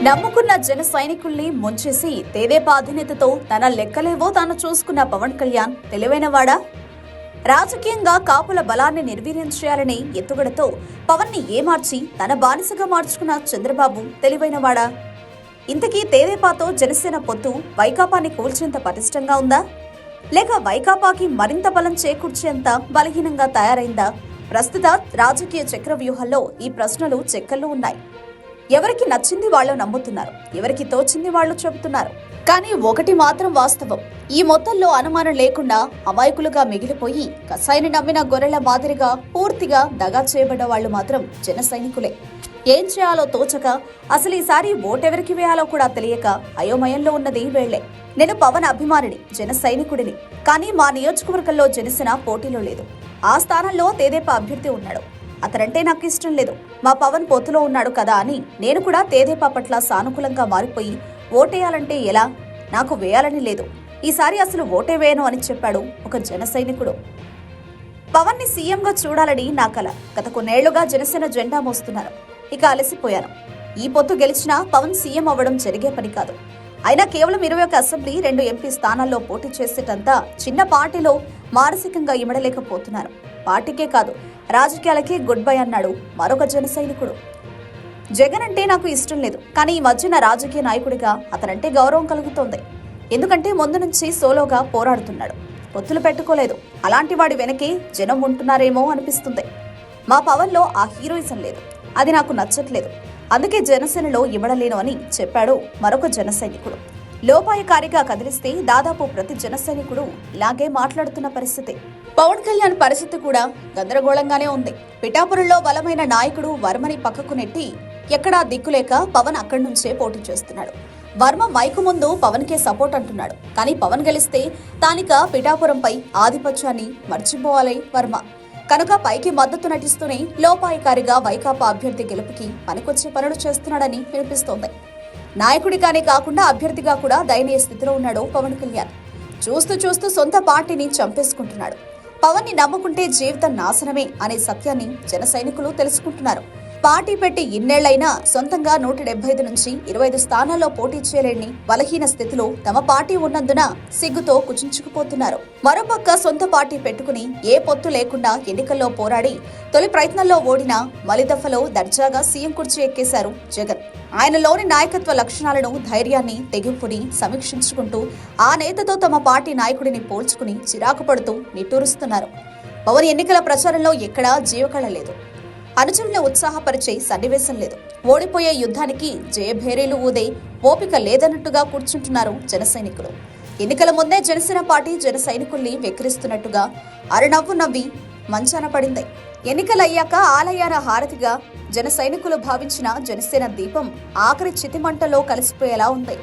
నమ్ముకున్న జన సైనికుల్ని ముంచేసి తెదేపా అధినేతతో తన లెక్కలేవో తాను చూసుకున్న పవన్ కళ్యాణ్ తెలివైనవాడా? రాజకీయంగా కాపుల బలాన్ని నిర్వీర్యం చేయాలనే ఎత్తుగడతో పవన్ ని ఏమార్చి తన బానిసగా మార్చుకున్న చంద్రబాబు తెలివైనవాడా? ఇంతకీ తెదేపాతో జనసేన పొత్తు వైకాపాని కూల్చేంత పటిష్టంగా ఉందా, లేక వైకాపాకి మరింత బలం చేకూర్చేంత బలహీనంగా తయారైందా? ప్రస్తుత రాజకీయ చక్రవ్యూహంలో ఈ ప్రశ్నలు చెక్కల్లో ఉన్నాయి. ఎవరికి నచ్చింది వాళ్ళు నమ్ముతున్నారు, ఎవరికి తోచింది వాళ్ళు చెబుతున్నారు. కానీ ఒకటి మాత్రం వాస్తవం, ఈ మొత్తంలో అనుమానం లేకుండా అమాయకులుగా మిగిలిపోయి కసాయిని నమ్మిన గొర్రెల మాదిరిగా పూర్తిగా దగా చేయబడ్డ వాళ్ళు మాత్రం జన సైనికులే. ఏం చేయాలో తోచక, అసలు ఈసారి ఓటెవరికి వేయాలో కూడా తెలియక అయోమయంలో ఉన్నది వీళ్లే. నేను పవన్ అభిమానిని, జన సైనికుడిని. కానీ మా నియోజకవర్గంలో జనసేన పోటీలో లేదు. ఆ స్థానంలో తెదేపా అభ్యర్థి ఉన్నాడు. అతనంటే నాకు ఇష్టం లేదు. మా పవన్ పొత్తులో ఉన్నాడు కదా అని నేను కూడా తెదేపా పట్ల సానుకూలంగా మారిపోయి ఓటేయాలంటే ఎలా? నాకు వేయాలని లేదు. ఈసారి అసలు ఓటే వేయను అని చెప్పాడు ఒక జన సైనికుడు. పవన్ ని సీఎంగా చూడాలని నా కల. గత కొన్నేళ్లుగా జనసేన జెండా మోస్తున్నారు. ఇక అలసిపోయాను. ఈ పొత్తు గెలిచినా పవన్ సీఎం అవ్వడం జరిగే పని కాదు. అయినా కేవలం 21 అసెంబ్లీ, 2 ఎంపీ స్థానాల్లో పోటీ చేసేటంతా చిన్న పార్టీలో మానసికంగా ఇమడలేకపోతున్నారు. పార్టీకే కాదు, రాజకీయాలకే గుడ్ బై అన్నాడు మరొక జన సైనికుడు. జగన్ అంటే నాకు ఇష్టం లేదు, కానీ ఈ మధ్యన రాజకీయ నాయకుడిగా అతనంటే గౌరవం కలుగుతోంది. ఎందుకంటే ముందు నుంచి సోలోగా పోరాడుతున్నాడు, పొత్తులు పెట్టుకోలేదు. అలాంటి వాడి వెనకే జనం ఉంటున్నారేమో అనిపిస్తుంది. మా పవన్లో ఆ హీరోయిజం లేదు, అది నాకు నచ్చట్లేదు. అందుకే జనసేనలో ఇమడలేను అని చెప్పాడు మరొక జన సైనికుడు. లోపాయకారిగా కదిలిస్తే దాదాపు ప్రతి జన సైనికుడు ఇలాగే మాట్లాడుతున్న పరిస్థితి. పవన్ కళ్యాణ్ పరిస్థితి కూడా గందరగోళంగానే ఉంది. పిఠాపురంలో బలమైన నాయకుడు వర్మని పక్కకు నెట్టి ఎక్కడా దిక్కులేక పవన్ అక్కడి నుంచే పోటీ చేస్తున్నాడు. వర్మ మైకు ముందు పవన్ కే సపోర్ట్ అంటున్నాడు. కానీ పవన్ గెలిస్తే తానిక పిఠాపురంపై ఆధిపత్యాన్ని మర్చిపోవాలి వర్మ. కనుక పైకి మద్దతు నటిస్తూనే లోపాయకారిగా వైకాపా అభ్యర్థి గెలుపుకి పనికొచ్చే పనులు చేస్తున్నాడని వినిపిస్తోంది. నాయకుడిగానే కాకుండా అభ్యర్థిగా కూడా దయనీయ స్థితిలో ఉన్నాడు పవన్ కళ్యాణ్. చూస్తూ సొంత పార్టీని చంపేసుకుంటున్నాడు. పవన్ ని నమ్ముకుంటే జీవితం నాశనమే అనే సత్యాన్ని జన సైనికులు తెలుసుకుంటున్నారు. పార్టీ పెట్టి ఇన్నేళ్లైనా సొంతంగా 175 నుంచి 25 స్థానాల్లో పోటీ చేయలేని బలహీన స్థితిలో తమ పార్టీ ఉన్నందున సిగ్గుతో కుచించుకుపోతున్నారు. మరోపక్క సొంత పార్టీ పెట్టుకుని ఏ పొత్తు లేకుండా ఎన్నికల్లో పోరాడి తొలి ప్రయత్నంలో ఓడిన మలిదఫలో దర్జాగా సీఎం కుర్చీ ఎక్కేశారు జగన్. ఆయనలోని నాయకత్వ లక్షణాలను, ధైర్యాన్ని, తెగింపుని సమీక్షించుకుంటూ ఆ నేతతో తమ పార్టీ నాయకుడిని పోల్చుకుని చిరాకు పడుతూ నిట్టూరుస్తున్నారు. పవన్ ఎన్నికల ప్రచారంలో ఎక్కడా జీవకళ లేదు. అనుచరులను ఉత్సాహపరిచే సన్నివేశం లేదు. ఓడిపోయే యుద్ధానికి జయభేరీలు ఊదే ఓపిక లేదన్నట్టుగా కూర్చుంటున్నారు జన సైనికులు. ఎన్నికల ముందే జనసేన పార్టీ జన సైనికుల్ని వెక్కిరిస్తున్నట్టుగా అరనవ్వు నవ్వి మంచాన పడింది. ఎన్నికలయ్యాక ఆలయాన హారతిగా జన సైనికులు భావించిన జనసేన దీపం ఆఖరి చితిమంటలో కలిసిపోయేలా ఉంది.